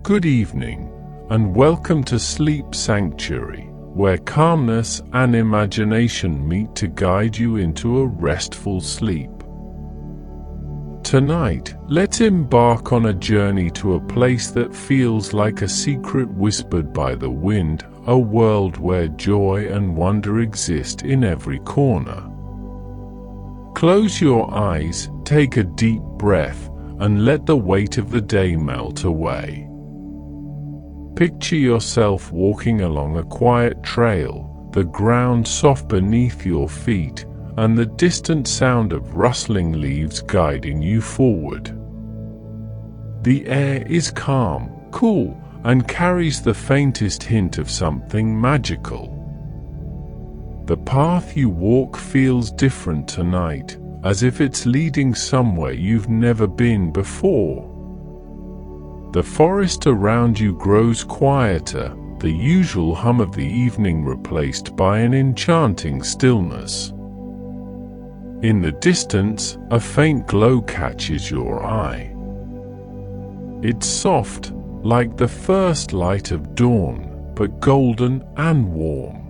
Good evening, and welcome to Sleep Sanctuary, where calmness and imagination meet to guide you into a restful sleep. Tonight, let's embark on a journey to a place that feels like a secret whispered by the wind, a world where joy and wonder exist in every corner. Close your eyes, take a deep breath, and let the weight of the day melt away. Picture yourself walking along a quiet trail, the ground soft beneath your feet, and the distant sound of rustling leaves guiding you forward. The air is calm, cool, and carries the faintest hint of something magical. The path you walk feels different tonight, as if it's leading somewhere you've never been before. The forest around you grows quieter, the usual hum of the evening replaced by an enchanting stillness. In the distance, a faint glow catches your eye. It's soft, like the first light of dawn, but golden and warm.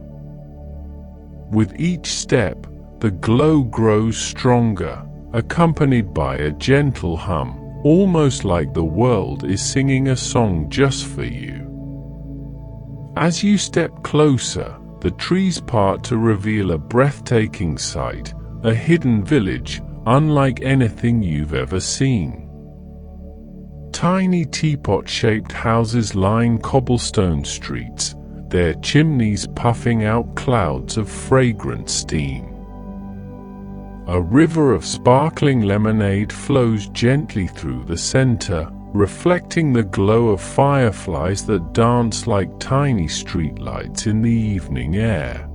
With each step, the glow grows stronger, accompanied by a gentle hum, almost like the world is singing a song just for you. As you step closer, the trees part to reveal a breathtaking sight, a hidden village, unlike anything you've ever seen. Tiny teapot-shaped houses line cobblestone streets, their chimneys puffing out clouds of fragrant steam. A river of sparkling lemonade flows gently through the center, reflecting the glow of fireflies that dance like tiny streetlights in the evening air.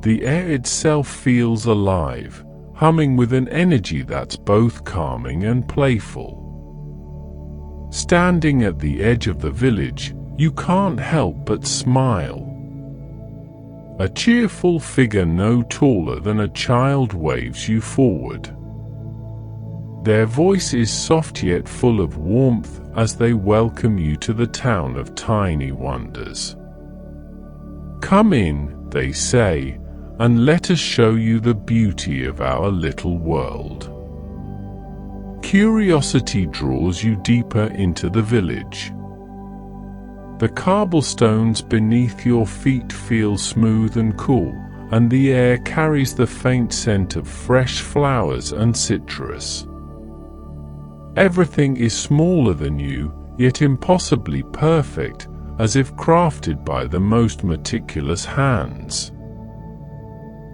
The air itself feels alive, humming with an energy that's both calming and playful. Standing at the edge of the village, you can't help but smile. A cheerful figure no taller than a child waves you forward. Their voice is soft yet full of warmth as they welcome you to the town of tiny wonders. "Come in," they say, "and let us show you the beauty of our little world." Curiosity draws you deeper into the village. The cobblestones beneath your feet feel smooth and cool, and the air carries the faint scent of fresh flowers and citrus. Everything is smaller than you, yet impossibly perfect, as if crafted by the most meticulous hands.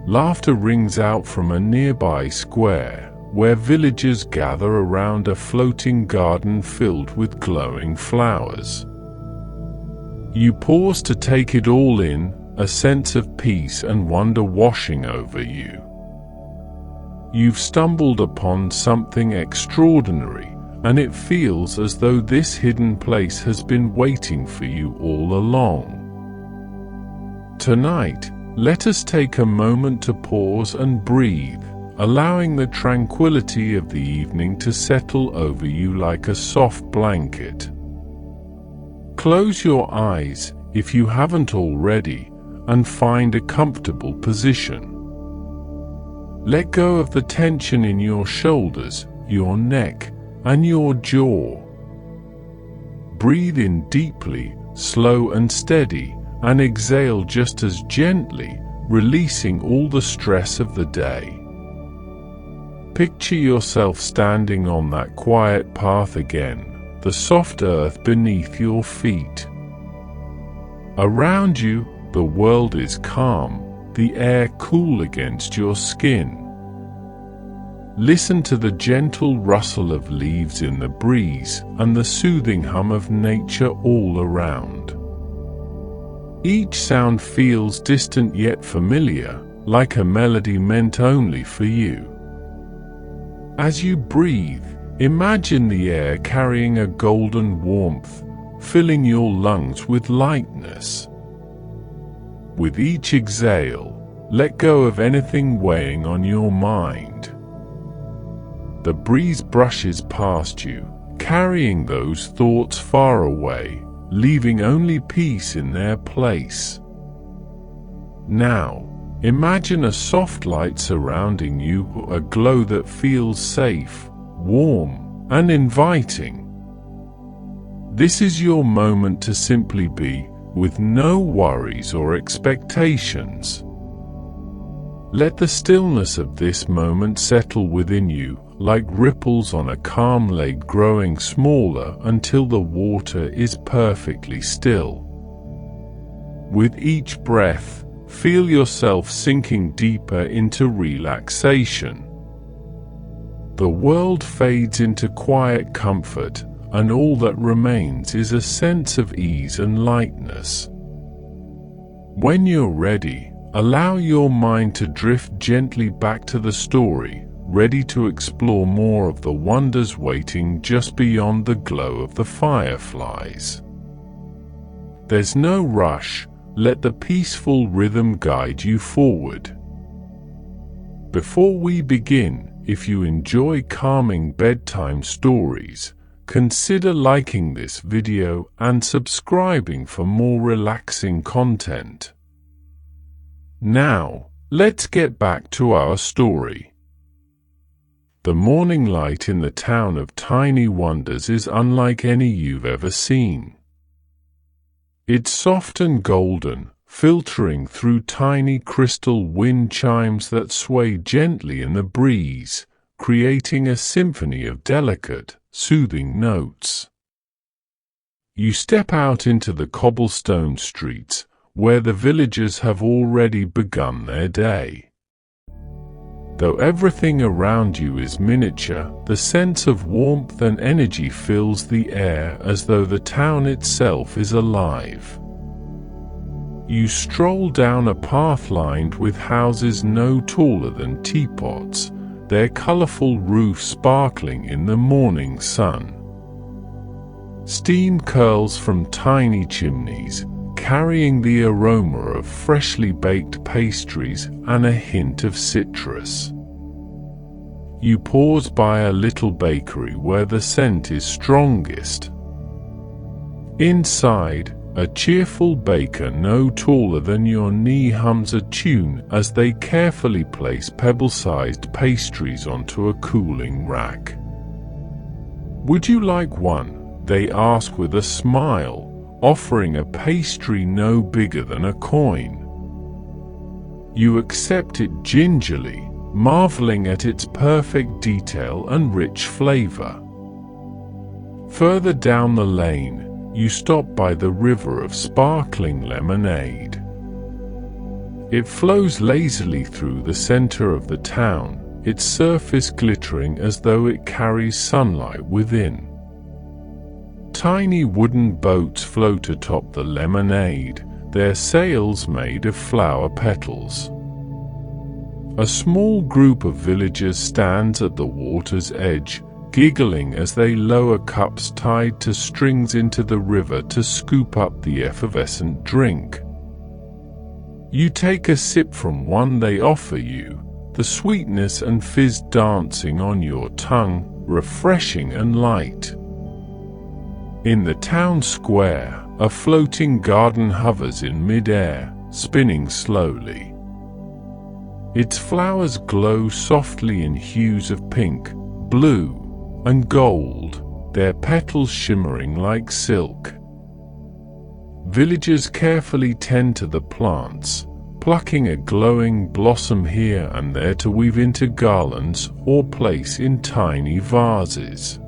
Laughter rings out from a nearby square, where villagers gather around a floating garden filled with glowing flowers. You pause to take it all in, a sense of peace and wonder washing over you. You've stumbled upon something extraordinary, and it feels as though this hidden place has been waiting for you all along. Tonight, let us take a moment to pause and breathe, allowing the tranquility of the evening to settle over you like a soft blanket. Close your eyes, if you haven't already, and find a comfortable position. Let go of the tension in your shoulders, your neck, and your jaw. Breathe in deeply, slow and steady, and exhale just as gently, releasing all the stress of the day. Picture yourself standing on that quiet path again, the soft earth beneath your feet. Around you, the world is calm, the air cool against your skin. Listen to the gentle rustle of leaves in the breeze and the soothing hum of nature all around. Each sound feels distant yet familiar, like a melody meant only for you. As you breathe, imagine the air carrying a golden warmth, filling your lungs with lightness. With each exhale, let go of anything weighing on your mind. The breeze brushes past you, carrying those thoughts far away, leaving only peace in their place. Now, imagine a soft light surrounding you, a glow that feels safe, warm, and inviting. This is your moment to simply be, with no worries or expectations. Let the stillness of this moment settle within you, like ripples on a calm lake growing smaller until the water is perfectly still. With each breath, feel yourself sinking deeper into relaxation. The world fades into quiet comfort, and all that remains is a sense of ease and lightness. When you're ready, allow your mind to drift gently back to the story, ready to explore more of the wonders waiting just beyond the glow of the fireflies. There's no rush, let the peaceful rhythm guide you forward. Before we begin, if you enjoy calming bedtime stories, consider liking this video and subscribing for more relaxing content. Now, let's get back to our story. The morning light in the town of Tiny Wonders is unlike any you've ever seen. It's soft and golden, filtering through tiny crystal wind chimes that sway gently in the breeze, creating a symphony of delicate, soothing notes. You step out into the cobblestone streets, where the villagers have already begun their day. Though everything around you is miniature, the sense of warmth and energy fills the air as though the town itself is alive. You stroll down a path lined with houses no taller than teapots, their colorful roofs sparkling in the morning sun. Steam curls from tiny chimneys, carrying the aroma of freshly baked pastries and a hint of citrus. You pause by a little bakery where the scent is strongest. Inside, a cheerful baker no taller than your knee hums a tune as they carefully place pebble-sized pastries onto a cooling rack. "Would you like one?" they ask with a smile, offering a pastry no bigger than a coin. You accept it gingerly, marveling at its perfect detail and rich flavor. Further down the lane, you stop by the river of sparkling lemonade. It flows lazily through the center of the town, its surface glittering as though it carries sunlight within. Tiny wooden boats float atop the lemonade, their sails made of flower petals. A small group of villagers stands at the water's edge, giggling as they lower cups tied to strings into the river to scoop up the effervescent drink. You take a sip from one they offer you, the sweetness and fizz dancing on your tongue, refreshing and light. In the town square, a floating garden hovers in mid-air, spinning slowly. Its flowers glow softly in hues of pink, blue, and gold, their petals shimmering like silk. Villagers carefully tend to the plants, plucking a glowing blossom here and there to weave into garlands or place in tiny vases.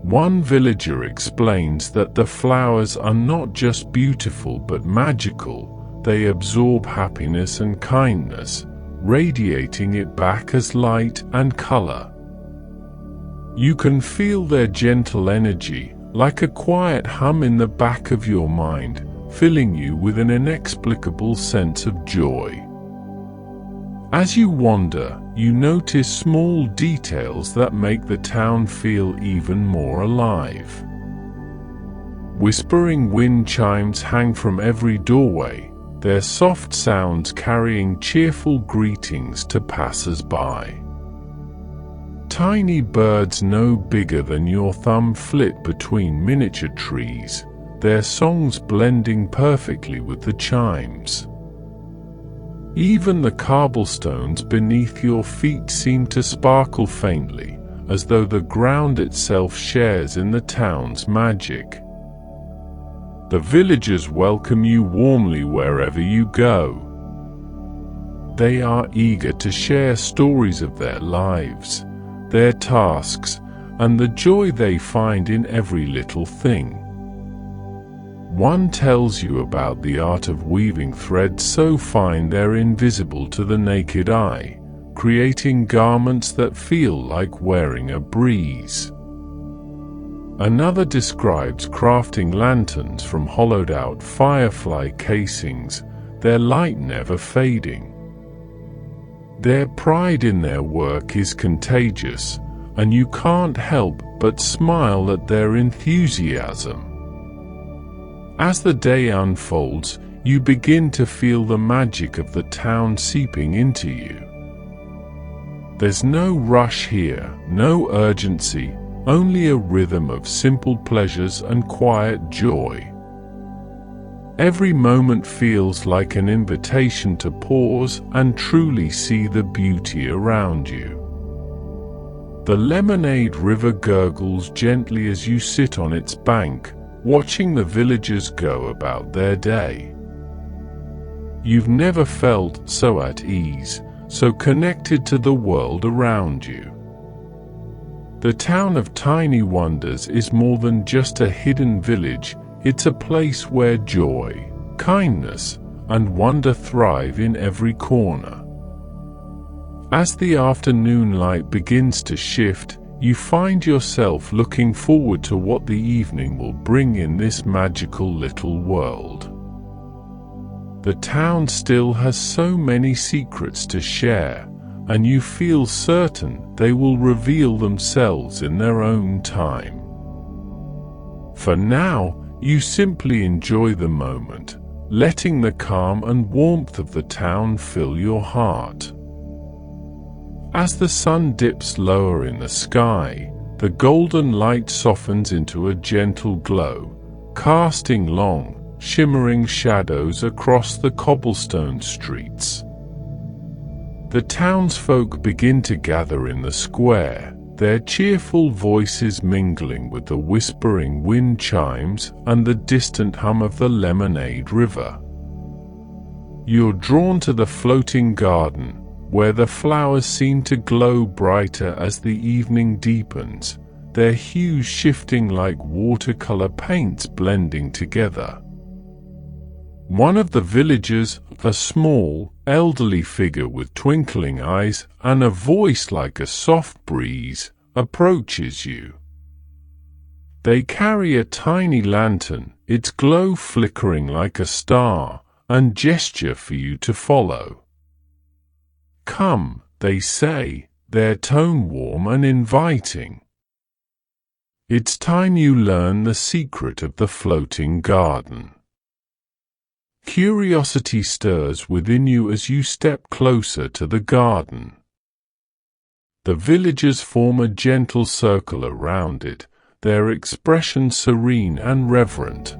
One villager explains that the flowers are not just beautiful but magical, they absorb happiness and kindness, radiating it back as light and color. You can feel their gentle energy, like a quiet hum in the back of your mind, filling you with an inexplicable sense of joy. As you wander, you notice small details that make the town feel even more alive. Whispering wind chimes hang from every doorway, their soft sounds carrying cheerful greetings to passers-by. Tiny birds no bigger than your thumb flit between miniature trees, their songs blending perfectly with the chimes. Even the cobblestones beneath your feet seem to sparkle faintly, as though the ground itself shares in the town's magic. The villagers welcome you warmly wherever you go. They are eager to share stories of their lives, their tasks, and the joy they find in every little thing. One tells you about the art of weaving threads so fine they're invisible to the naked eye, creating garments that feel like wearing a breeze. Another describes crafting lanterns from hollowed-out firefly casings, their light never fading. Their pride in their work is contagious, and you can't help but smile at their enthusiasm. As the day unfolds, you begin to feel the magic of the town seeping into you. There's no rush here, no urgency, only a rhythm of simple pleasures and quiet joy. Every moment feels like an invitation to pause and truly see the beauty around you. The lemonade river gurgles gently as you sit on its bank, watching the villagers go about their day. You've never felt so at ease, so connected to the world around you. The town of Tiny Wonders is more than just a hidden village, it's a place where joy, kindness, and wonder thrive in every corner. As the afternoon light begins to shift, you find yourself looking forward to what the evening will bring in this magical little world. The town still has so many secrets to share, and you feel certain they will reveal themselves in their own time. For now, you simply enjoy the moment, letting the calm and warmth of the town fill your heart. As the sun dips lower in the sky, the golden light softens into a gentle glow, casting long, shimmering shadows across the cobblestone streets. The townsfolk begin to gather in the square, their cheerful voices mingling with the whispering wind chimes and the distant hum of the lemonade river. You're drawn to the floating garden, where the flowers seem to glow brighter as the evening deepens, their hues shifting like watercolor paints blending together. One of the villagers, a small, elderly figure with twinkling eyes and a voice like a soft breeze, approaches you. They carry a tiny lantern, its glow flickering like a star, and gesture for you to follow. "Come," they say, their tone warm and inviting. It's time you learn the secret of the floating garden. Curiosity stirs within you as you step closer to the garden. The villagers form a gentle circle around it, their expression serene and reverent.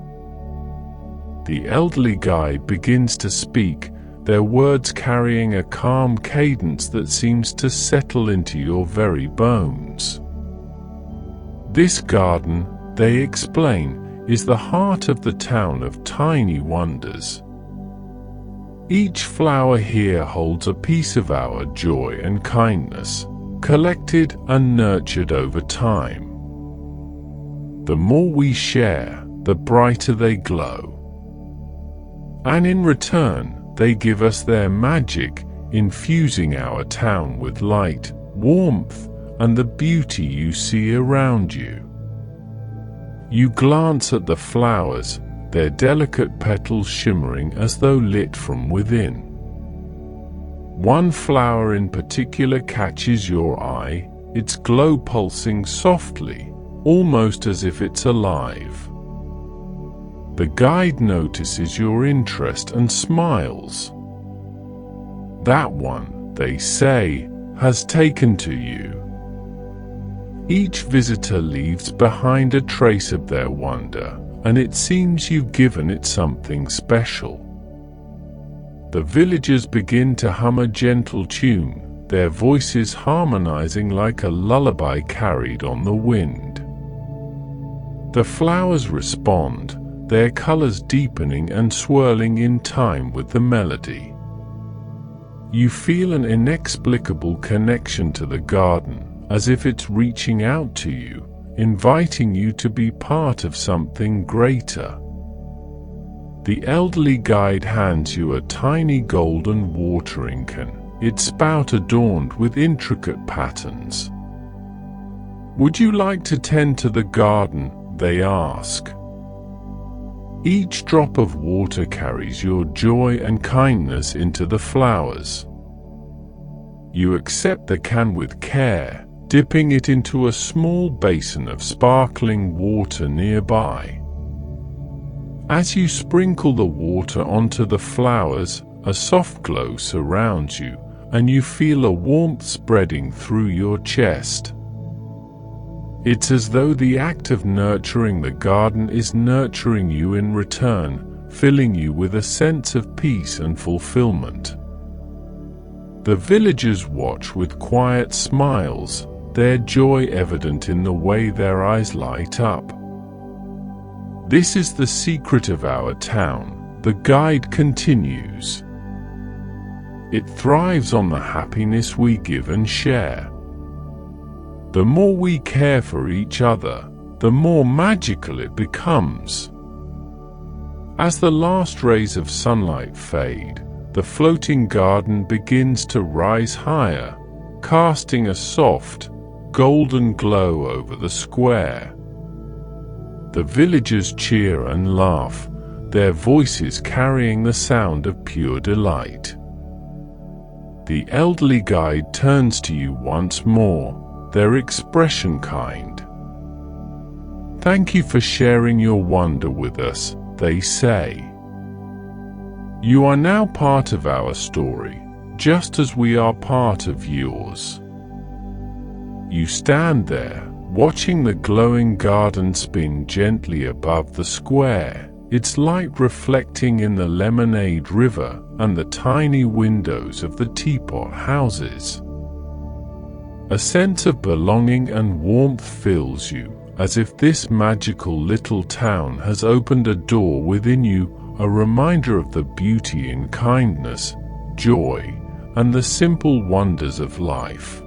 The elderly guide begins to speak, their words carrying a calm cadence that seems to settle into your very bones. This garden, they explain, is the heart of the town of Tiny Wonders. Each flower here holds a piece of our joy and kindness, collected and nurtured over time. The more we share, the brighter they glow. And in return, they give us their magic, infusing our town with light, warmth, and the beauty you see around you. You glance at the flowers, their delicate petals shimmering as though lit from within. One flower in particular catches your eye, its glow pulsing softly, almost as if it's alive. The guide notices your interest and smiles. "That one," they say, "has taken to you. Each visitor leaves behind a trace of their wonder, and it seems you've given it something special. The villagers begin to hum a gentle tune, their voices harmonizing like a lullaby carried on the wind. The flowers respond, their colors deepening and swirling in time with the melody. You feel an inexplicable connection to the garden, as if it's reaching out to you, inviting you to be part of something greater. The elderly guide hands you a tiny golden watering can, its spout adorned with intricate patterns. "Would you like to tend to the garden?" they ask. Each drop of water carries your joy and kindness into the flowers. You accept the can with care, dipping it into a small basin of sparkling water nearby. As you sprinkle the water onto the flowers, a soft glow surrounds you, and you feel a warmth spreading through your chest. It's as though the act of nurturing the garden is nurturing you in return, filling you with a sense of peace and fulfillment. The villagers watch with quiet smiles, their joy evident in the way their eyes light up. "This is the secret of our town," the guide continues. "It thrives on the happiness we give and share. The more we care for each other, the more magical it becomes." As the last rays of sunlight fade, the floating garden begins to rise higher, casting a soft, golden glow over the square. The villagers cheer and laugh, their voices carrying the sound of pure delight. The elderly guide turns to you once more, their expression kind. "Thank you for sharing your wonder with us," they say. "You are now part of our story, just as we are part of yours." You stand there, watching the glowing garden spin gently above the square, its light reflecting in the lemonade river and the tiny windows of the teapot houses. A sense of belonging and warmth fills you, as if this magical little town has opened a door within you, a reminder of the beauty in kindness, joy, and the simple wonders of life.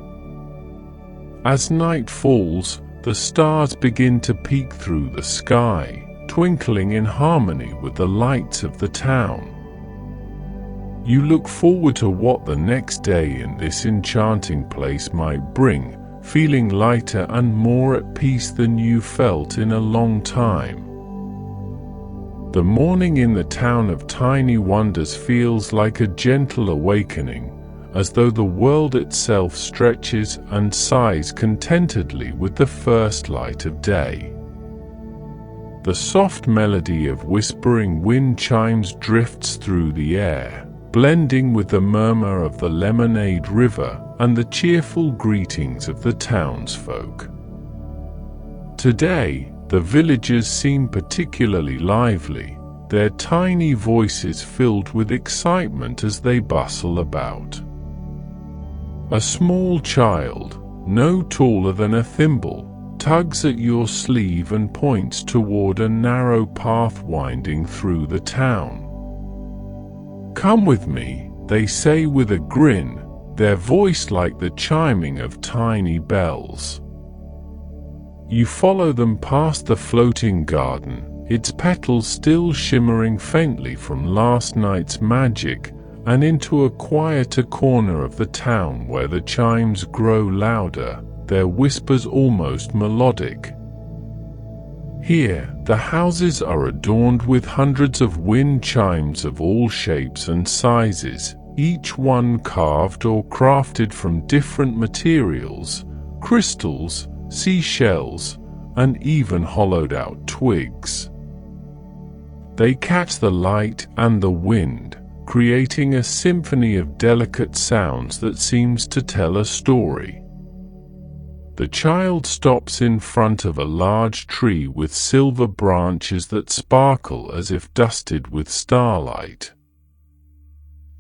As night falls, the stars begin to peek through the sky, twinkling in harmony with the lights of the town. You look forward to what the next day in this enchanting place might bring, feeling lighter and more at peace than you felt in a long time. The morning in the town of tiny wonders feels like a gentle awakening, as though the world itself stretches and sighs contentedly with the first light of day. The soft melody of whispering wind chimes drifts through the air, blending with the murmur of the lemonade river and the cheerful greetings of the townsfolk. Today, the villagers seem particularly lively, their tiny voices filled with excitement as they bustle about. A small child, no taller than a thimble, tugs at your sleeve and points toward a narrow path winding through the town. "Come with me," they say with a grin, their voice like the chiming of tiny bells. You follow them past the floating garden, its petals still shimmering faintly from last night's magic, and into a quieter corner of the town where the chimes grow louder, their whispers almost melodic. Here, the houses are adorned with hundreds of wind chimes of all shapes and sizes, each one carved or crafted from different materials, crystals, seashells, and even hollowed-out twigs. They catch the light and the wind, creating a symphony of delicate sounds that seems to tell a story. The child stops in front of a large tree with silver branches that sparkle as if dusted with starlight.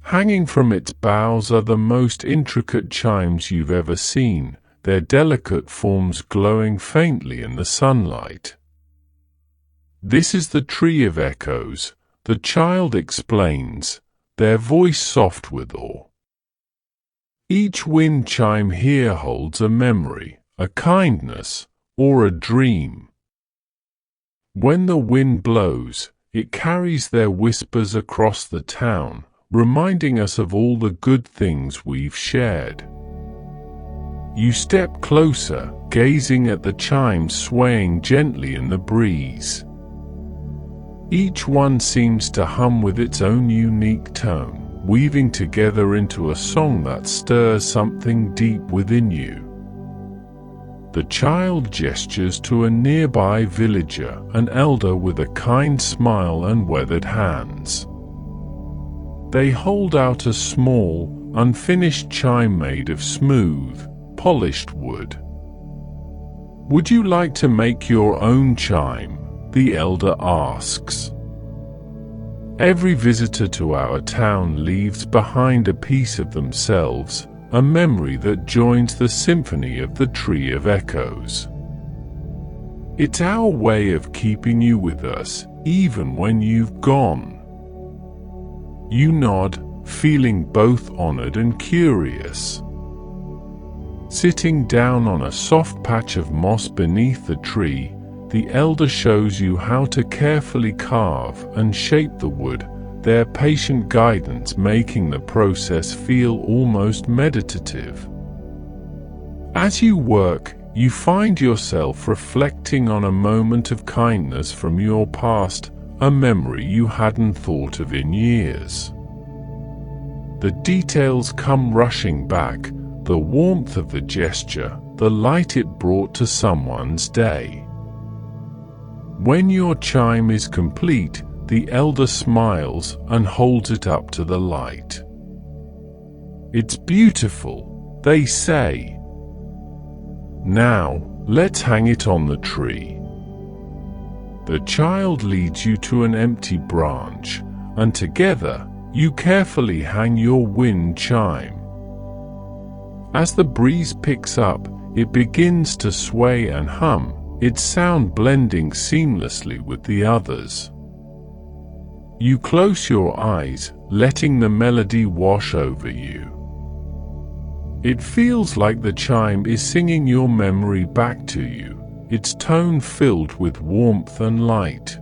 Hanging from its boughs are the most intricate chimes you've ever seen, their delicate forms glowing faintly in the sunlight. "This is the tree of echoes," the child explains, their voice soft with awe. "Each wind chime here holds a memory, a kindness, or a dream. When the wind blows, it carries their whispers across the town, reminding us of all the good things we've shared." You step closer, gazing at the chimes swaying gently in the breeze. Each one seems to hum with its own unique tone, weaving together into a song that stirs something deep within you. The child gestures to a nearby villager, an elder with a kind smile and weathered hands. They hold out a small, unfinished chime made of smooth, polished wood. "Would you like to make your own chime?" the elder asks. Every visitor to our town leaves behind a piece of themselves, a memory that joins the symphony of the Tree of Echoes. It's our way of keeping you with us, even when you've gone. You nod, feeling both honored and curious. Sitting down on a soft patch of moss beneath the tree, the elder shows you how to carefully carve and shape the wood, their patient guidance making the process feel almost meditative. As you work, you find yourself reflecting on a moment of kindness from your past, a memory you hadn't thought of in years. The details come rushing back, the warmth of the gesture, the light it brought to someone's day. When your chime is complete, the elder smiles and holds it up to the light. "It's beautiful," they say. "Now, let's hang it on the tree." The child leads you to an empty branch, and together, you carefully hang your wind chime. As the breeze picks up, it begins to sway and hum, its sound blending seamlessly with the others. You close your eyes, letting the melody wash over you. It feels like the chime is singing your memory back to you, its tone filled with warmth and light.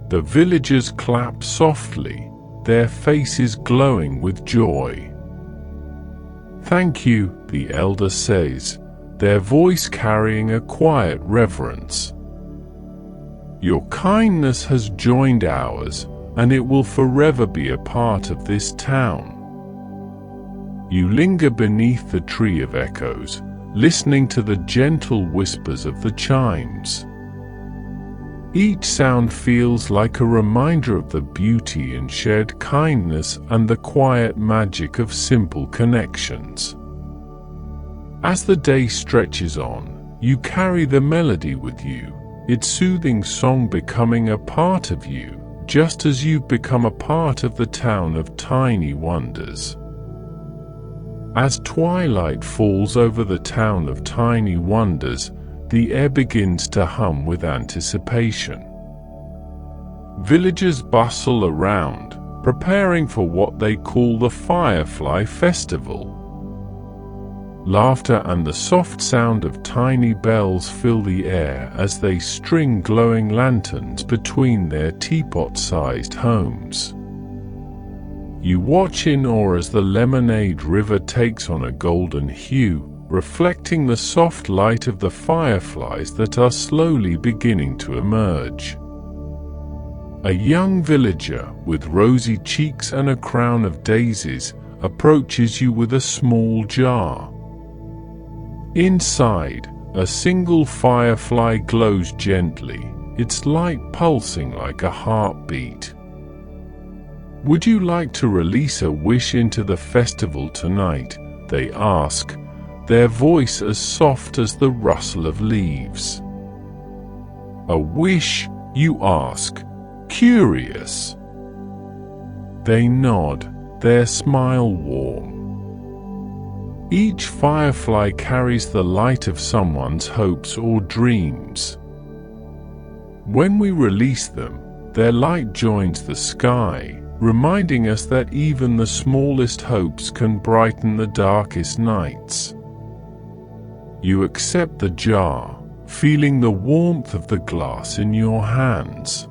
The villagers clap softly, their faces glowing with joy. "Thank you," the elder says, their voice carrying a quiet reverence. "Your kindness has joined ours, and it will forever be a part of this town." You linger beneath the Tree of Echoes, listening to the gentle whispers of the chimes. Each sound feels like a reminder of the beauty and shared kindness and the quiet magic of simple connections. As the day stretches on, you carry the melody with you, its soothing song becoming a part of you, just as you've become a part of the town of tiny wonders. As twilight falls over the town of tiny wonders, the air begins to hum with anticipation. Villagers bustle around, preparing for what they call the Firefly Festival. Laughter and the soft sound of tiny bells fill the air as they string glowing lanterns between their teapot-sized homes. You watch in awe as the lemonade river takes on a golden hue, reflecting the soft light of the fireflies that are slowly beginning to emerge. A young villager with rosy cheeks and a crown of daisies approaches you with a small jar. Inside, a single firefly glows gently, its light pulsing like a heartbeat. "Would you like to release a wish into the festival tonight?" they ask, their voice as soft as the rustle of leaves. "A wish?" you ask, curious. They nod, their smile warm. Each firefly carries the light of someone's hopes or dreams. When we release them, their light joins the sky, reminding us that even the smallest hopes can brighten the darkest nights. You accept the jar, feeling the warmth of the glass in your hands.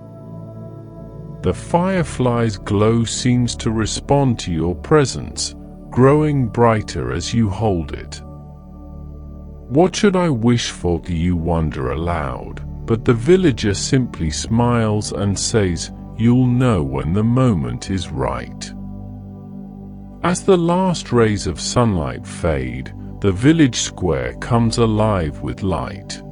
The firefly's glow seems to respond to your presence, growing brighter as you hold it. "What should I wish for?" you wonder aloud, but the villager simply smiles and says, "You'll know when the moment is right." As the last rays of sunlight fade, the village square comes alive with light.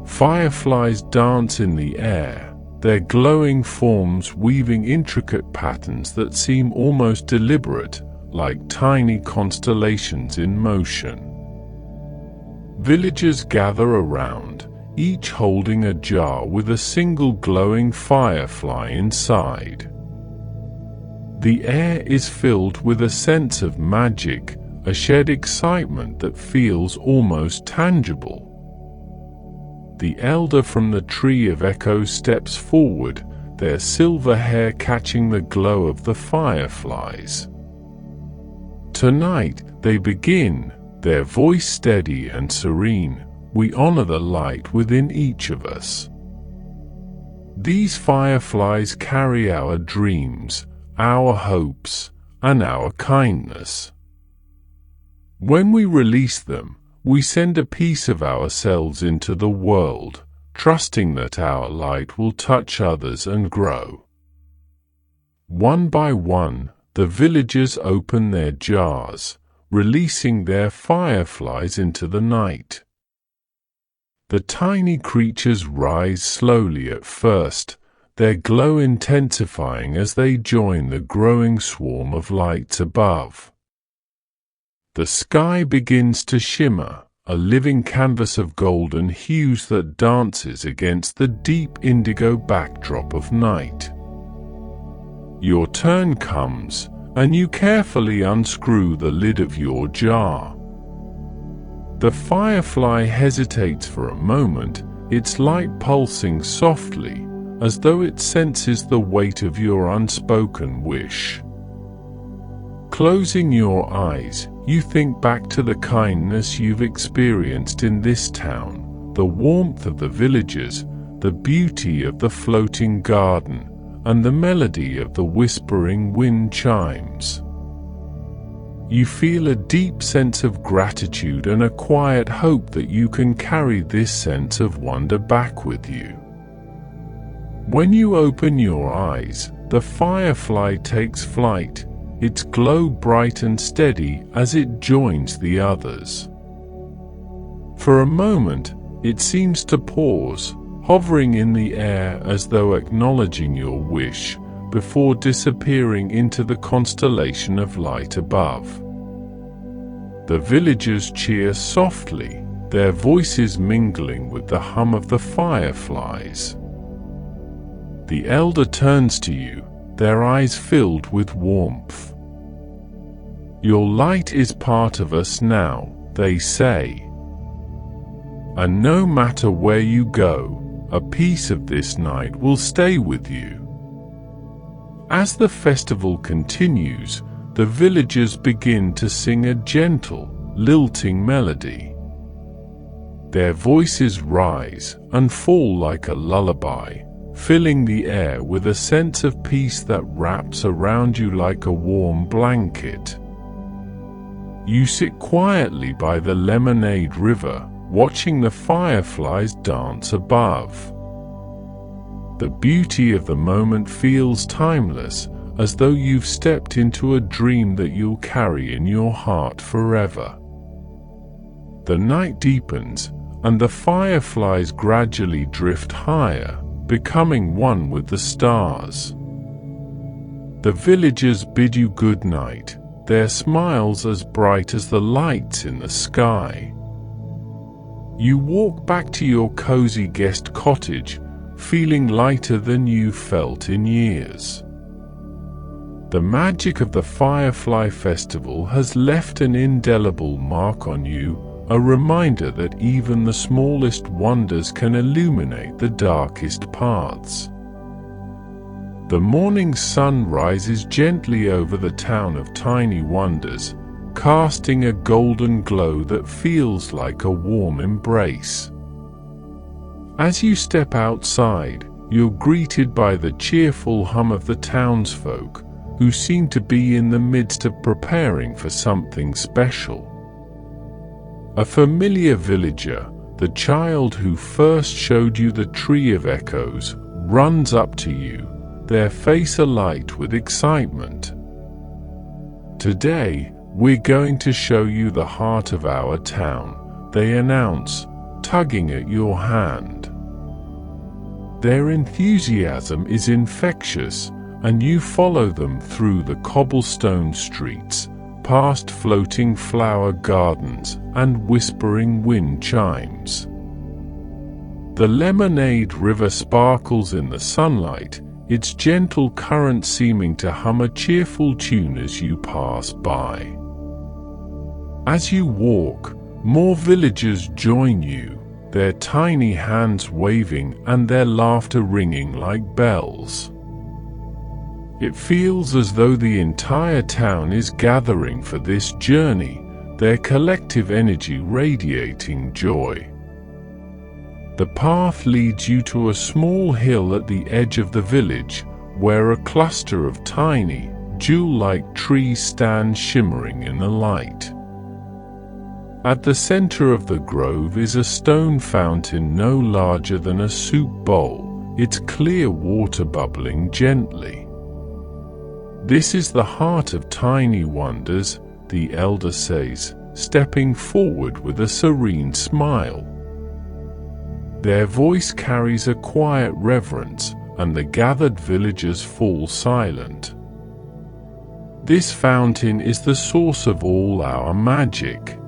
Fireflies dance in the air, their glowing forms weaving intricate patterns that seem almost deliberate, like tiny constellations in motion. Villagers gather around, each holding a jar with a single glowing firefly inside. The air is filled with a sense of magic, a shared excitement that feels almost tangible. The elder from the Tree of Echoes steps forward, their silver hair catching the glow of the fireflies. Tonight, they begin, their voice steady and serene. "We honor the light within each of us. These fireflies carry our dreams, our hopes, and our kindness. When we release them, we send a piece of ourselves into the world, trusting that our light will touch others and grow." One by one, the villagers open their jars, releasing their fireflies into the night. The tiny creatures rise slowly at first, their glow intensifying as they join the growing swarm of lights above. The sky begins to shimmer, a living canvas of golden hues that dances against the deep indigo backdrop of night. Your turn comes, and you carefully unscrew the lid of your jar. The firefly hesitates for a moment, its light pulsing softly, as though it senses the weight of your unspoken wish. Closing your eyes, you think back to the kindness you've experienced in this town, the warmth of the villagers, the beauty of the floating garden, and the melody of the whispering wind chimes. You feel a deep sense of gratitude and a quiet hope that you can carry this sense of wonder back with you. When you open your eyes, the firefly takes flight, its glow bright and steady as it joins the others. For a moment, it seems to pause, hovering in the air as though acknowledging your wish, before disappearing into the constellation of light above. The villagers cheer softly, their voices mingling with the hum of the fireflies. The elder turns to you, their eyes filled with warmth. "Your light is part of us now," they say. "And no matter where you go, a piece of this night will stay with you." As the festival continues, the villagers begin to sing a gentle, lilting melody. Their voices rise and fall like a lullaby, filling the air with a sense of peace that wraps around you like a warm blanket. You sit quietly by the lemonade river, watching the fireflies dance above. The beauty of the moment feels timeless, as though you've stepped into a dream that you'll carry in your heart forever. The night deepens, and the fireflies gradually drift higher, becoming one with the stars. The villagers bid you good night, their smiles as bright as the lights in the sky. You walk back to your cozy guest cottage, feeling lighter than you've felt in years. The magic of the Firefly Festival has left an indelible mark on you, a reminder that even the smallest wonders can illuminate the darkest paths. The morning sun rises gently over the town of tiny wonders, casting a golden glow that feels like a warm embrace. As you step outside, you're greeted by the cheerful hum of the townsfolk, who seem to be in the midst of preparing for something special. A familiar villager, the child who first showed you the Tree of Echoes, runs up to you, their face alight with excitement. "Today, we're going to show you the heart of our town," they announce, tugging at your hand. Their enthusiasm is infectious, and you follow them through the cobblestone streets, past floating flower gardens and whispering wind chimes. The Lemonade River sparkles in the sunlight, its gentle current seeming to hum a cheerful tune as you pass by. As you walk, more villagers join you, their tiny hands waving and their laughter ringing like bells. It feels as though the entire town is gathering for this journey, their collective energy radiating joy. The path leads you to a small hill at the edge of the village, where a cluster of tiny, jewel-like trees stand shimmering in the light. At the center of the grove is a stone fountain no larger than a soup bowl, its clear water bubbling gently. "This is the heart of tiny wonders," the elder says, stepping forward with a serene smile. Their voice carries a quiet reverence, and the gathered villagers fall silent. "This fountain is the source of all our magic.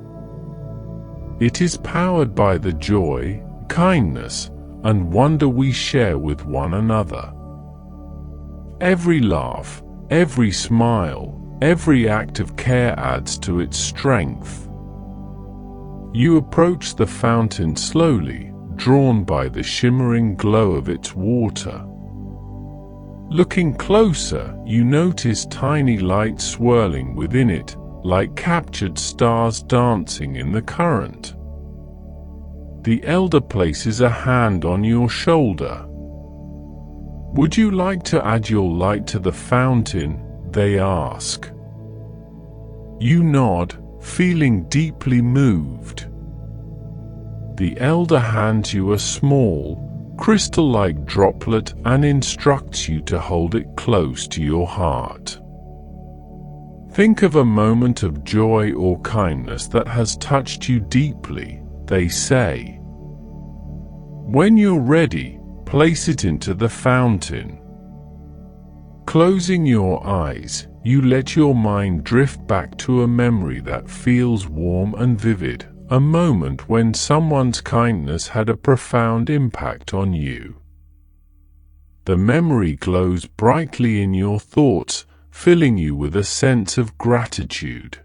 It is powered by the joy, kindness, and wonder we share with one another. Every laugh, every smile, every act of care adds to its strength." You approach the fountain slowly, drawn by the shimmering glow of its water. Looking closer, you notice tiny lights swirling within it, like captured stars dancing in the current. The elder places a hand on your shoulder. "Would you like to add your light to the fountain?" they ask. You nod, feeling deeply moved. The elder hands you a small, crystal-like droplet and instructs you to hold it close to your heart. "Think of a moment of joy or kindness that has touched you deeply," they say. "When you're ready, place it into the fountain." Closing your eyes, you let your mind drift back to a memory that feels warm and vivid, a moment when someone's kindness had a profound impact on you. The memory glows brightly in your thoughts, filling you with a sense of gratitude.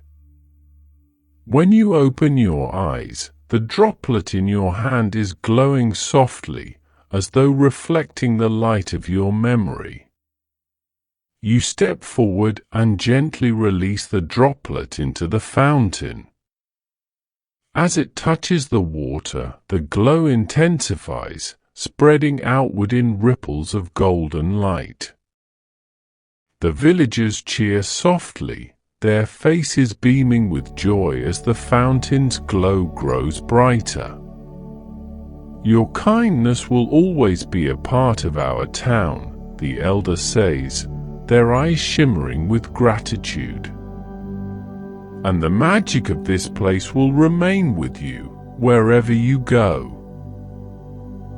When you open your eyes, the droplet in your hand is glowing softly, as though reflecting the light of your memory. You step forward and gently release the droplet into the fountain. As it touches the water, the glow intensifies, spreading outward in ripples of golden light. The villagers cheer softly, their faces beaming with joy as the fountain's glow grows brighter. "Your kindness will always be a part of our town," the elder says, their eyes shimmering with gratitude. "And the magic of this place will remain with you, wherever you go."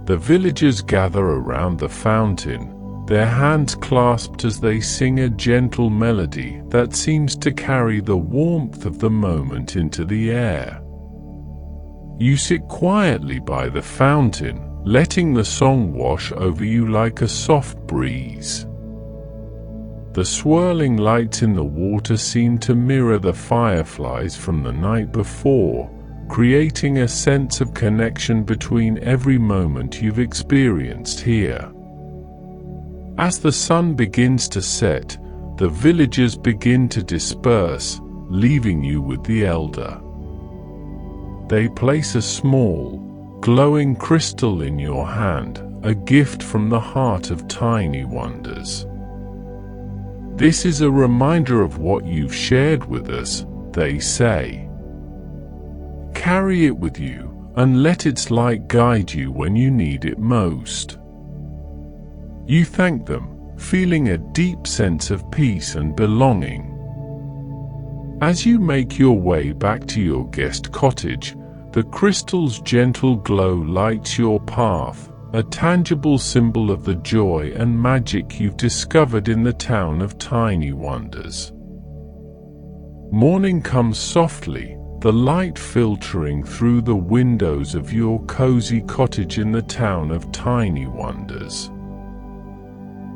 The villagers gather around the fountain, their hands clasped as they sing a gentle melody that seems to carry the warmth of the moment into the air. You sit quietly by the fountain, letting the song wash over you like a soft breeze. The swirling lights in the water seem to mirror the fireflies from the night before, creating a sense of connection between every moment you've experienced here. As the sun begins to set, the villagers begin to disperse, leaving you with the elder. They place a small, glowing crystal in your hand, a gift from the heart of tiny wonders. This is a reminder of what you've shared with us, they say. Carry it with you, and let its light guide you when you need it most. You thank them, feeling a deep sense of peace and belonging. As you make your way back to your guest cottage, the crystal's gentle glow lights your path, a tangible symbol of the joy and magic you've discovered in the town of tiny wonders. Morning comes softly, the light filtering through the windows of your cozy cottage in the town of tiny wonders.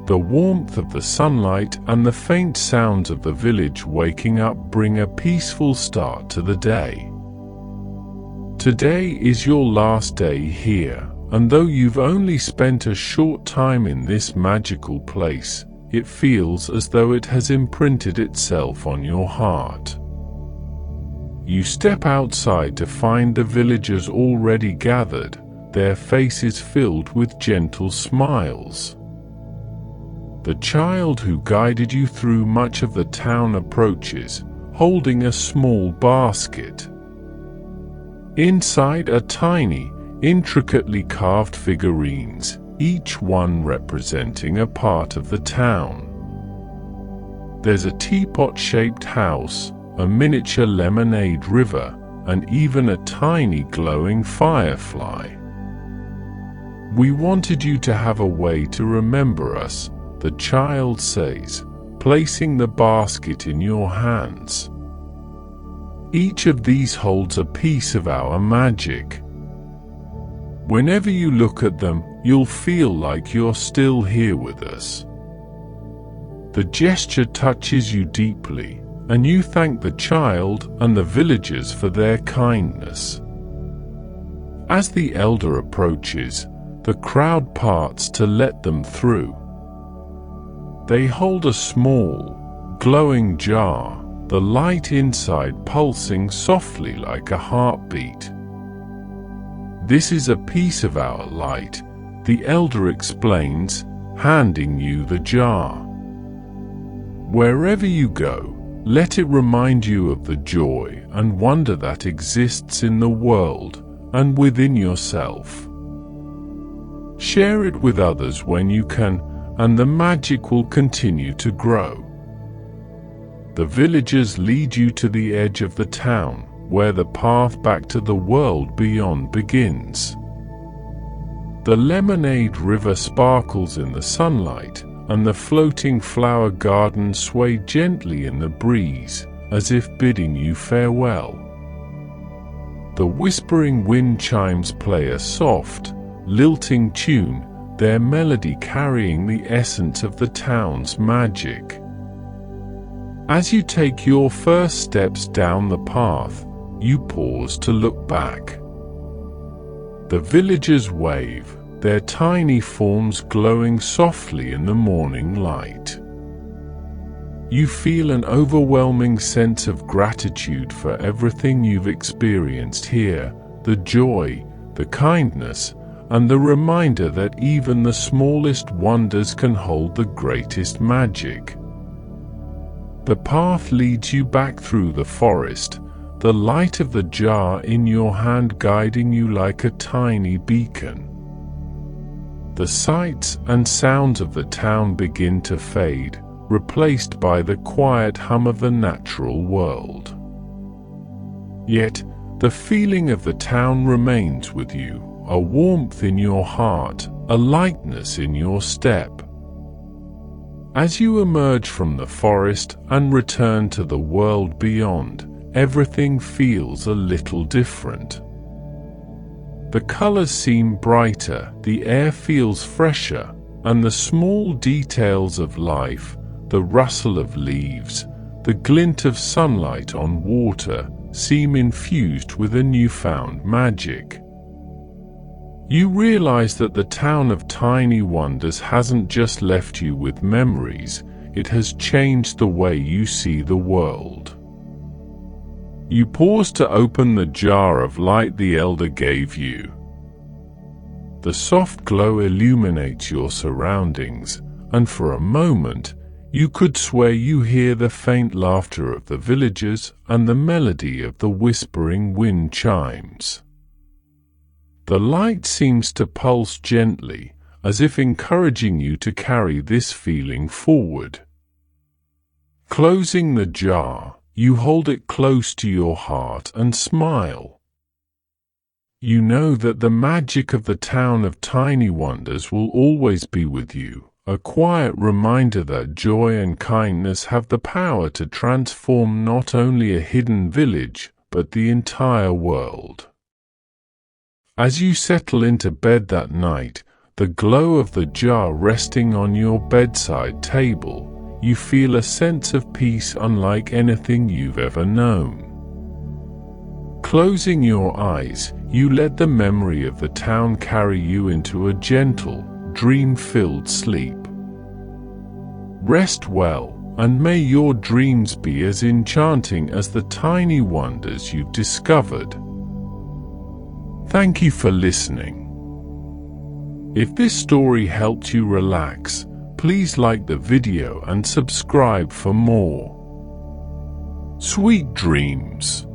The warmth of the sunlight and the faint sounds of the village waking up bring a peaceful start to the day. Today is your last day here, and though you've only spent a short time in this magical place, it feels as though it has imprinted itself on your heart. You step outside to find the villagers already gathered, their faces filled with gentle smiles. The child who guided you through much of the town approaches, holding a small basket. Inside are tiny, intricately carved figurines, each one representing a part of the town. There's a teapot-shaped house, a miniature lemonade river, and even a tiny glowing firefly. We wanted you to have a way to remember us, the child says, placing the basket in your hands. Each of these holds a piece of our magic. Whenever you look at them, you'll feel like you're still here with us. The gesture touches you deeply, and you thank the child and the villagers for their kindness. As the elder approaches, the crowd parts to let them through. They hold a small, glowing jar, the light inside pulsing softly like a heartbeat. This is a piece of our light, the elder explains, handing you the jar. Wherever you go, let it remind you of the joy and wonder that exists in the world and within yourself. Share it with others when you can, and the magic will continue to grow. The villagers lead you to the edge of the town, where the path back to the world beyond begins. The lemonade river sparkles in the sunlight, and the floating flower garden sway gently in the breeze, as if bidding you farewell. The whispering wind chimes play a soft, lilting tune, their melody carrying the essence of the town's magic. As you take your first steps down the path, you pause to look back. The villagers wave, their tiny forms glowing softly in the morning light. You feel an overwhelming sense of gratitude for everything you've experienced here, the joy, the kindness, and the reminder that even the smallest wonders can hold the greatest magic. The path leads you back through the forest, the light of the jar in your hand guiding you like a tiny beacon. The sights and sounds of the town begin to fade, replaced by the quiet hum of the natural world. Yet, the feeling of the town remains with you, a warmth in your heart, a lightness in your step. As you emerge from the forest and return to the world beyond, everything feels a little different. The colors seem brighter, the air feels fresher, and the small details of life, the rustle of leaves, the glint of sunlight on water, seem infused with a newfound magic. You realize that the town of Tiny Wonders hasn't just left you with memories, it has changed the way you see the world. You pause to open the jar of light the elder gave you. The soft glow illuminates your surroundings, and for a moment, you could swear you hear the faint laughter of the villagers and the melody of the whispering wind chimes. The light seems to pulse gently, as if encouraging you to carry this feeling forward. Closing the jar, you hold it close to your heart and smile. You know that the magic of the town of Tiny Wonders will always be with you, a quiet reminder that joy and kindness have the power to transform not only a hidden village, but the entire world. As you settle into bed that night, the glow of the jar resting on your bedside table, you feel a sense of peace unlike anything you've ever known. Closing your eyes, you let the memory of the town carry you into a gentle, dream-filled sleep. Rest well, and may your dreams be as enchanting as the tiny wonders you've discovered. Thank you for listening. If this story helped you relax, please like the video and subscribe for more. Sweet dreams.